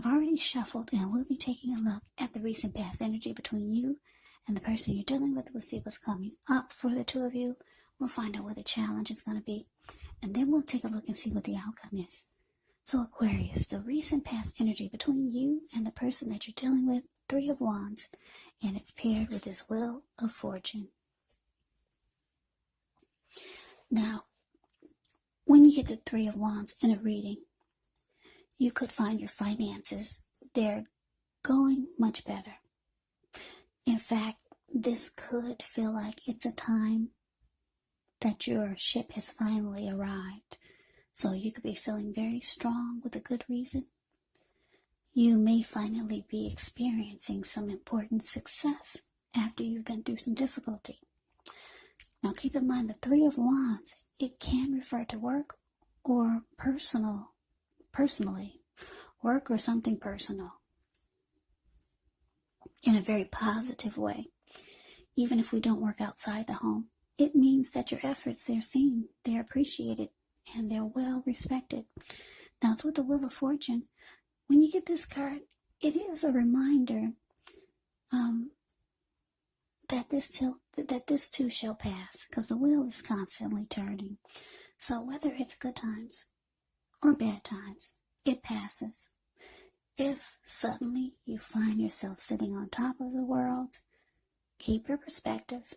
I've already shuffled, and we'll be taking a look at the recent past energy between you and the person you're dealing with. We'll see what's coming up for the two of you. We'll find out what the challenge is going to be, and then we'll take a look and see what the outcome is. So Aquarius, the recent past energy between you and the person that you're dealing with, Three of Wands, and it's paired with this Wheel of Fortune. Now, when you get the Three of Wands in a reading, you could find your finances, they're going much better. In fact, this could feel like it's a time that your ship has finally arrived. So you could be feeling very strong with a good reason. You may finally be experiencing some important success after you've been through some difficulty. Now keep in mind the Three of Wands, it can refer to work or personally, work or something personal in a very positive way. Even if we don't work outside the home, it means that your efforts, they're seen, they're appreciated, and they're well respected. Now it's with the Wheel of Fortune. When you get this card, it is a reminder that this too shall pass, because the wheel is constantly turning. So whether it's good times or bad times, it passes. If suddenly you find yourself sitting on top of the world, keep your perspective,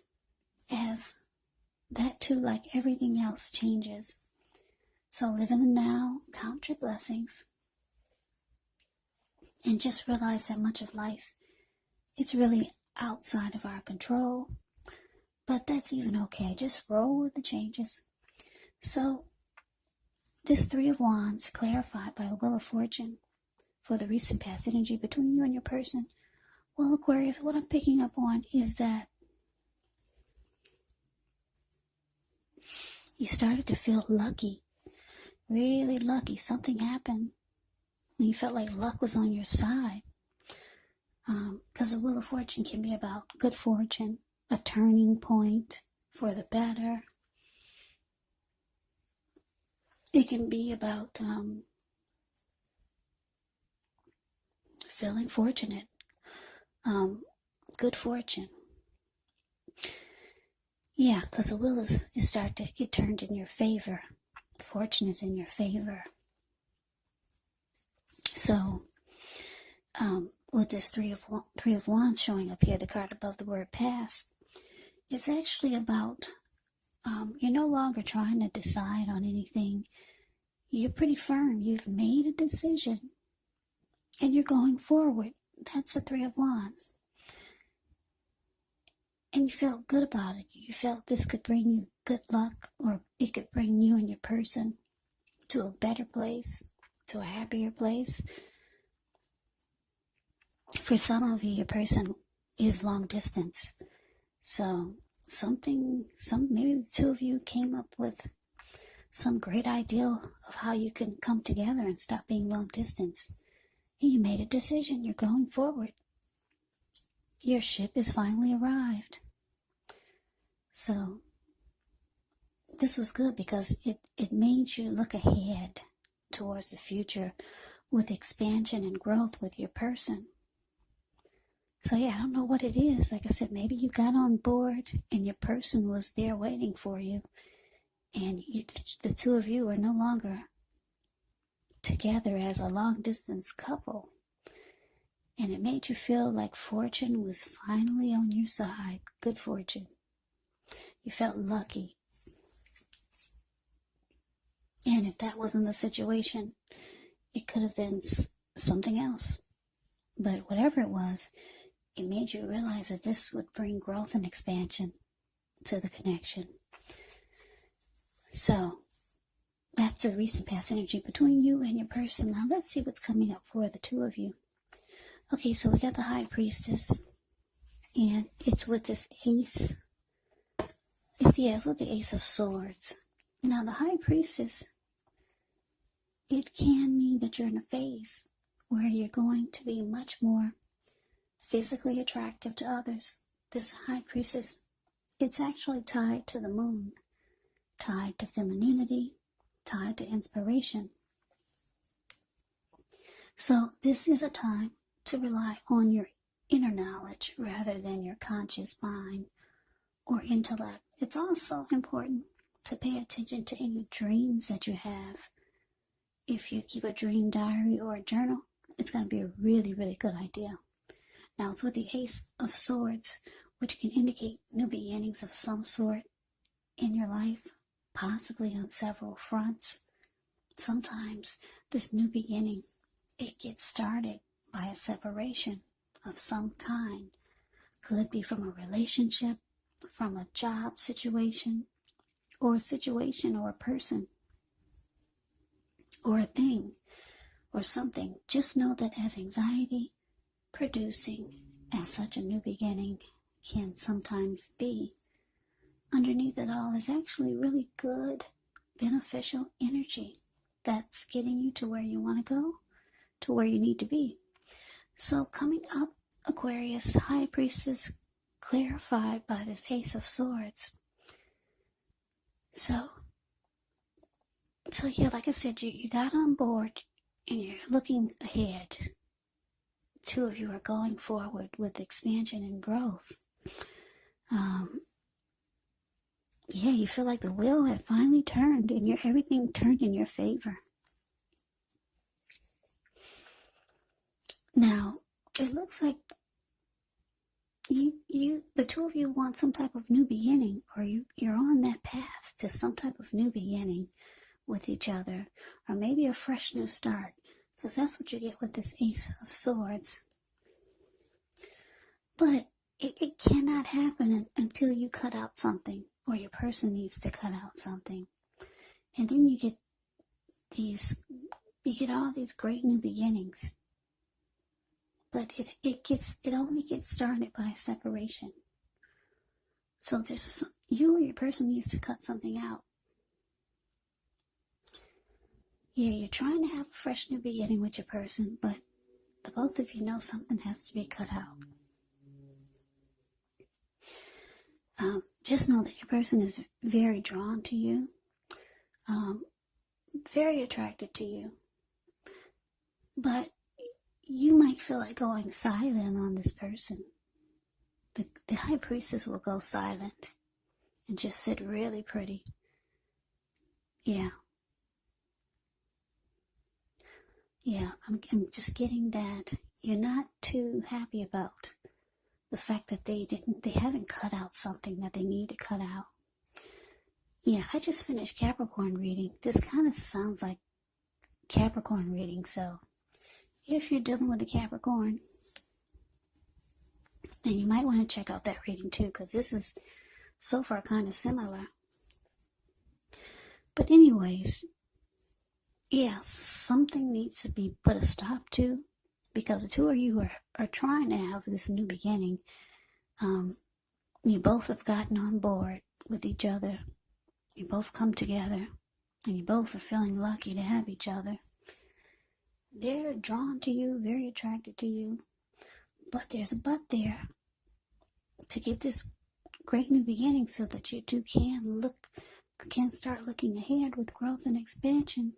as that too, like everything else, changes. So live in the now, count your blessings, and just realize that much of life, it's really outside of our control. But that's even okay. Just roll with the changes. So this Three of Wands, clarified by the Wheel of Fortune, for the recent past energy between you and your person. Well, Aquarius, what I'm picking up on is that you started to feel lucky, really lucky. Something happened and you felt like luck was on your side. Because the Wheel of Fortune can be about good fortune, a turning point for the better. It can be about feeling fortunate, good fortune. Yeah, because the wheel it turned in your favor. Fortune is in your favor. So, with this Three of Wands showing up here, the card above the word past, it's actually about you're no longer trying to decide on anything. You're pretty firm. You've made a decision, and you're going forward. That's the Three of Wands. And you felt good about it. You felt this could bring you good luck, or it could bring you and your person to a better place, to a happier place. For some of you, your person is long distance. So maybe the two of you came up with some great ideal of how you can come together and stop being long distance. And you made a decision. You're going forward. Your ship has finally arrived. So this was good because it made you look ahead towards the future with expansion and growth with your person. So yeah, I don't know what it is. Like I said, maybe you got on board and your person was there waiting for you. And the two of you are no longer together as a long-distance couple. And it made you feel like fortune was finally on your side. Good fortune. You felt lucky. And if that wasn't the situation, it could have been something else. But whatever it was, it made you realize that this would bring growth and expansion to the connection. So, that's a recent past energy between you and your person. Now let's see what's coming up for the two of you. Okay, so we got the High Priestess, and it's with this Ace. It's with the Ace of Swords. Now the High Priestess, it can mean that you're in a phase where you're going to be much more physically attractive to others. This High Priestess, it's actually tied to the moon, tied to femininity, tied to inspiration. So this is a time to rely on your inner knowledge rather than your conscious mind or intellect. It's also important to pay attention to any dreams that you have. If you keep a dream diary or a journal, it's going to be a really, really good idea. Now it's with the Ace of Swords, which can indicate new beginnings of some sort in your life, possibly on several fronts. Sometimes this new beginning, it gets started by a separation of some kind. Could be from a relationship, from a job situation, or a situation or a person, or a thing, or something. Just know that as anxiety producing as such a new beginning can sometimes be, underneath it all is actually really good, beneficial energy that's getting you to where you want to go, to where you need to be. So coming up, Aquarius, High Priestess clarified by this Ace of Swords. So yeah, like I said, you got on board and you're looking ahead. Two of you are going forward with expansion and growth. Yeah, you feel like the wheel had finally turned and everything turned in your favor. Now, it looks like the two of you want some type of new beginning, or you're on that path to some type of new beginning with each other, or maybe a fresh new start, because that's what you get with this Ace of Swords. But it cannot happen until you cut out something, or your person needs to cut out something. And then you get all these great new beginnings. But it only gets started by a separation. So you or your person needs to cut something out. Yeah, you're trying to have a fresh new beginning with your person, but the both of you know something has to be cut out. Just know that your person is very drawn to you, very attracted to you, but you might feel like going silent on this person. The High Priestess will go silent and just sit really pretty. Yeah, I'm just getting that you're not too happy about the fact that they haven't cut out something that they need to cut out. Yeah, I just finished Capricorn reading. This kind of sounds like Capricorn reading, so if you're dealing with a Capricorn, then you might want to check out that reading too, because this is so far kind of similar. But anyways, yeah, something needs to be put a stop to, because the two of you are trying to have this new beginning. You both have gotten on board with each other. You both come together, and you both are feeling lucky to have each other. They're drawn to you, very attracted to you, but there's a but there to get this great new beginning so that you two can start looking ahead with growth and expansion.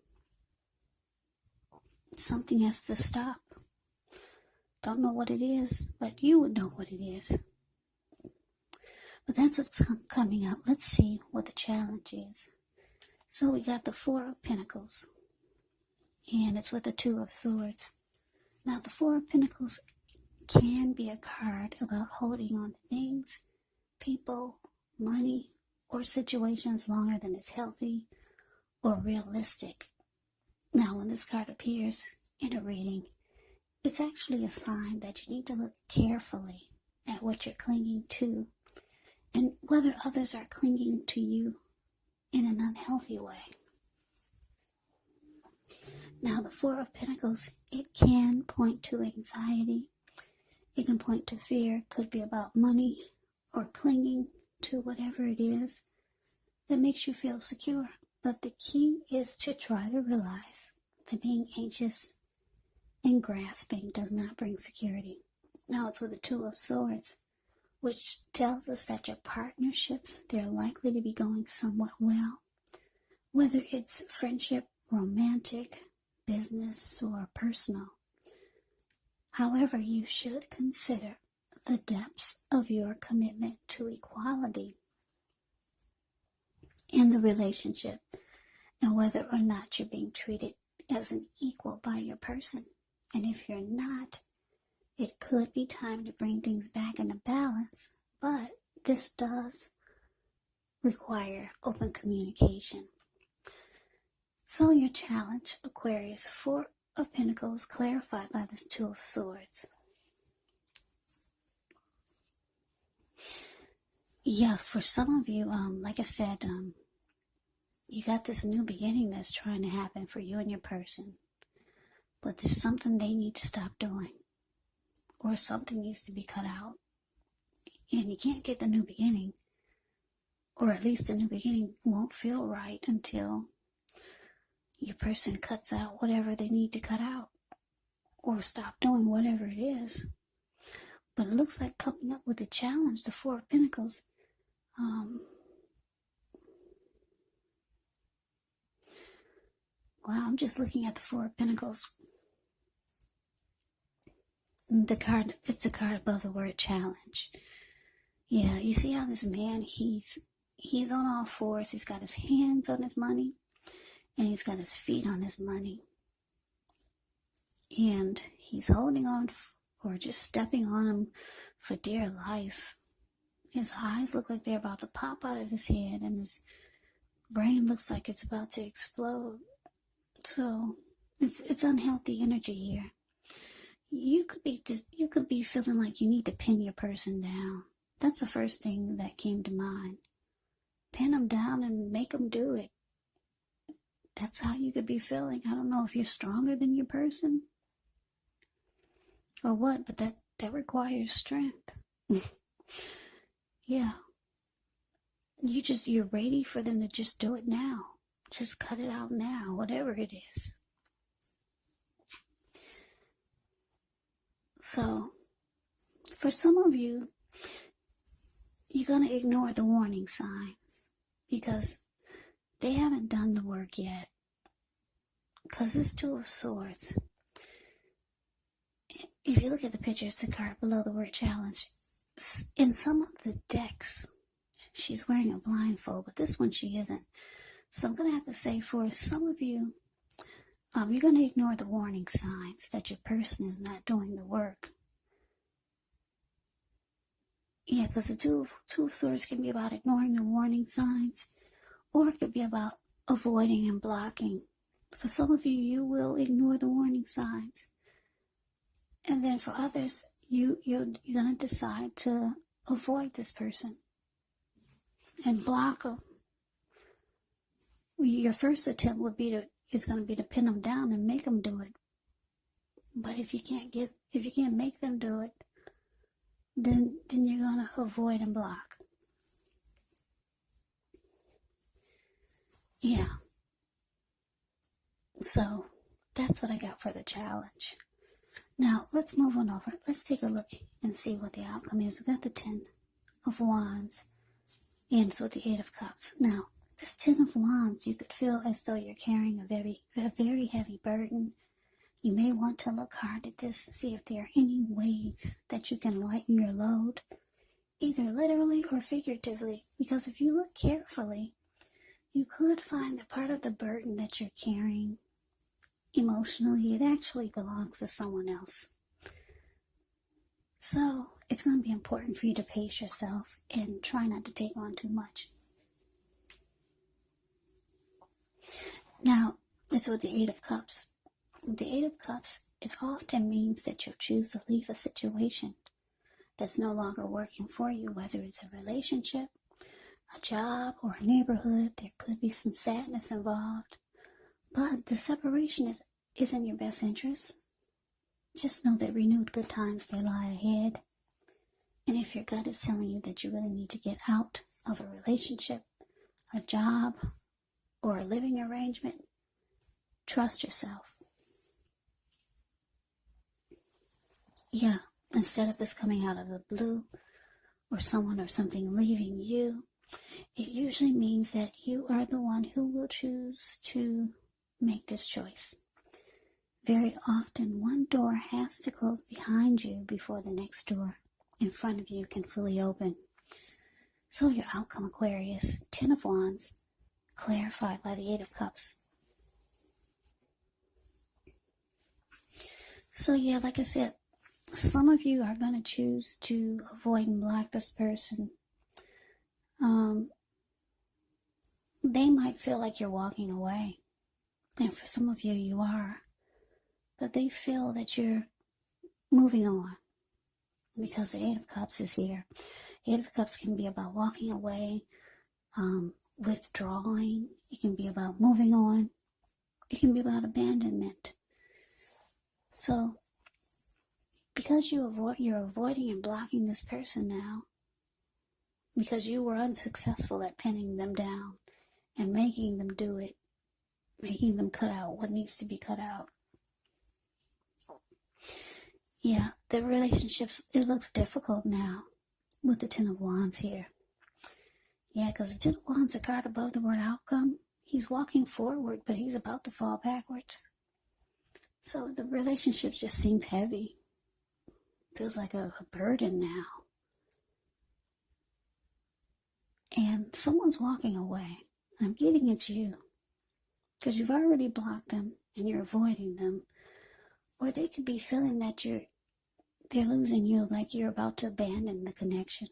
Something has to stop. Don't know what it is, but you would know what it is. But that's what's coming up. Let's see what the challenge is. So we got the Four of Pentacles, and it's with the Two of Swords. Now the Four of Pentacles can be a card about holding on to things, people, money, or situations longer than it's healthy or realistic. Now when this card appears in a reading, it's actually a sign that you need to look carefully at what you're clinging to and whether others are clinging to you in an unhealthy way. Now the Four of Pentacles, it can point to anxiety. It can point to fear. It could be about money or clinging to whatever it is that makes you feel secure. But the key is to try to realize that being anxious and grasping does not bring security. Now it's with the Two of Swords, which tells us that your partnerships, they're likely to be going somewhat well. Whether it's friendship, romantic, business, or personal. However, you should consider the depths of your commitment to equality in the relationship and whether or not you're being treated as an equal by your person. And if you're not, it could be time to bring things back into balance, but this does require open communication. So your challenge, Aquarius, 4 of Pentacles clarified by this 2 of Swords. Yeah, for some of you, like I said, you got this new beginning that's trying to happen for you and your person. But there's something they need to stop doing. Or something needs to be cut out. And you can't get the new beginning. Or at least the new beginning won't feel right until your person cuts out whatever they need to cut out. Or stop doing whatever it is. But it looks like coming up with a challenge, the 4 of Pentacles. Wow, I'm just looking at the 4 of Pentacles. The card, it's the card above the word challenge. Yeah, you see how this man, he's on all fours. He's got his hands on his money, and he's got his feet on his money. And he's holding on, or just stepping on him for dear life. His eyes look like they're about to pop out of his head, and his brain looks like it's about to explode. So it's unhealthy energy here. You could be feeling like you need to pin your person down. That's the first thing that came to mind. Pin them down and make them do it. That's how you could be feeling. I don't know if you're stronger than your person or what, but that requires strength. Yeah. You're ready for them to just do it now. Just cut it out now, whatever it is. So, for some of you, you're going to ignore the warning signs because they haven't done the work yet. Because this 2 of Swords, if you look at the picture, it's the card below the word challenge. In some of the decks, she's wearing a blindfold, but this one she isn't. So I'm going to have to say for some of you, you're going to ignore the warning signs that your person is not doing the work. Yeah, because the two of Swords can be about ignoring the warning signs, or it could be about avoiding and blocking. For some of you, you will ignore the warning signs. And then for others, you're going to decide to avoid this person and block them. Your first attempt is going to be to pin them down and make them do it. But if you can't make them do it, then you're going to avoid and block. Yeah. So that's what I got for the challenge. Now let's move on over. Let's take a look and see what the outcome is. We got the 10 of Wands ends with the 8 of Cups. Now, this 10 of Wands, you could feel as though you're carrying a very heavy burden. You may want to look hard at this and see if there are any ways that you can lighten your load, either literally or figuratively, because if you look carefully, you could find that part of the burden that you're carrying emotionally, it actually belongs to someone else. So it's going to be important for you to pace yourself and try not to take on too much. Now, it's with the 8 of Cups. The 8 of Cups, it often means that you'll choose to leave a situation that's no longer working for you, whether it's a relationship, a job, or a neighborhood. There could be some sadness involved. But the separation is in your best interest. Just know that renewed good times, they lie ahead. And if your gut is telling you that you really need to get out of a relationship, a job, or a living arrangement, trust yourself. Yeah, instead of this coming out of the blue, or someone or something leaving you, it usually means that you are the one who will choose to make this choice. very often one door has to close behind you before the next door in front of you can fully open. So your outcome, Aquarius, 10 of Wands, clarified by the 8 of Cups. So yeah, like I said, some of you are going to choose to avoid and block this person. They might feel like you're walking away. And for some of you, you are. But they feel that you're moving on. Because the 8 of Cups is here. 8 of Cups can be about walking away, withdrawing. It can be about moving on. It can be about abandonment. So, because you're avoiding and blocking this person now, because you were unsuccessful at pinning them down and making them do it, making them cut out what needs to be cut out. Yeah, the relationships, it looks difficult now with the 10 of Wands here. Yeah, because the 10 of Wands, the card above the word outcome, he's walking forward, but he's about to fall backwards. So the relationship just seems heavy. Feels like a burden now. And someone's walking away. I'm getting it's you. Because you've already blocked them and you're avoiding them. Or they could be feeling that they're losing you, like you're about to abandon the connection.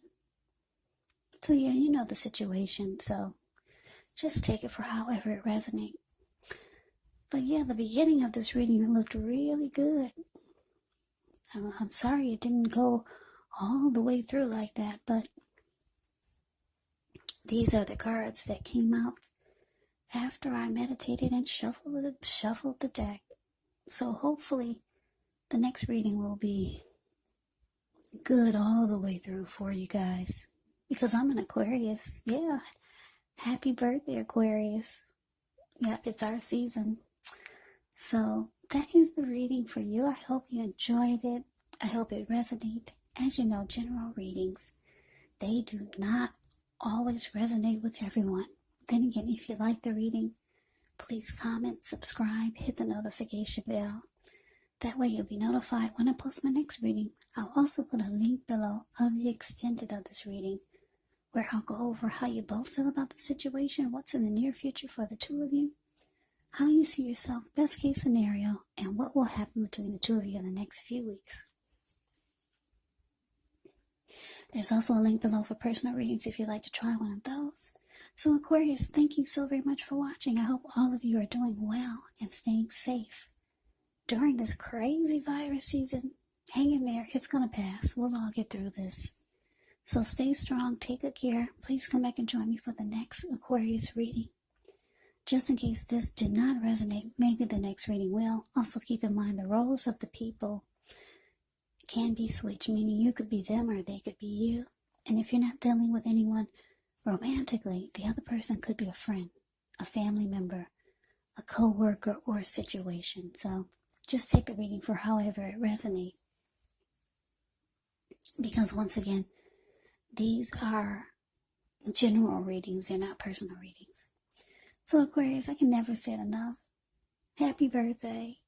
So yeah, you know the situation. So just take it for however it resonates. But yeah, the beginning of this reading looked really good. I'm sorry it didn't go all the way through like that, but these are the cards that came out after I meditated and shuffled the deck. So hopefully the next reading will be good all the way through for you guys. Because I'm an Aquarius. Yeah. Happy birthday, Aquarius. Yeah, it's our season. So that is the reading for you. I hope you enjoyed it. I hope it resonated. As you know, general readings, they do not always resonate with everyone. Then again, if you like the reading, please comment, subscribe, hit the notification bell. That way you'll be notified when I post my next reading. I'll also put a link below of the extended of this reading, where I'll go over how you both feel about the situation, what's in the near future for the two of you, how you see yourself, best case scenario, and what will happen between the two of you in the next few weeks. There's also a link below for personal readings if you'd like to try one of those. So Aquarius, thank you so very much for watching. I hope all of you are doing well and staying safe during this crazy virus season. Hang in there. It's going to pass. We'll all get through this. So stay strong. Take good care. Please come back and join me for the next Aquarius reading. Just in case this did not resonate, maybe the next reading will. Also keep in mind the roles of the people can be switched, meaning you could be them or they could be you. And if you're not dealing with anyone romantically, the other person could be a friend, a family member, a co-worker, or a situation. So just take the reading for however it resonates. Because once again, these are general readings, they're not personal readings. So Aquarius, I can never say it enough. Happy birthday.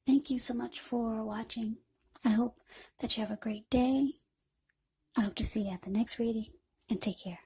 Thank you so much for watching. I hope that you have a great day. I hope to see you at the next reading, and take care.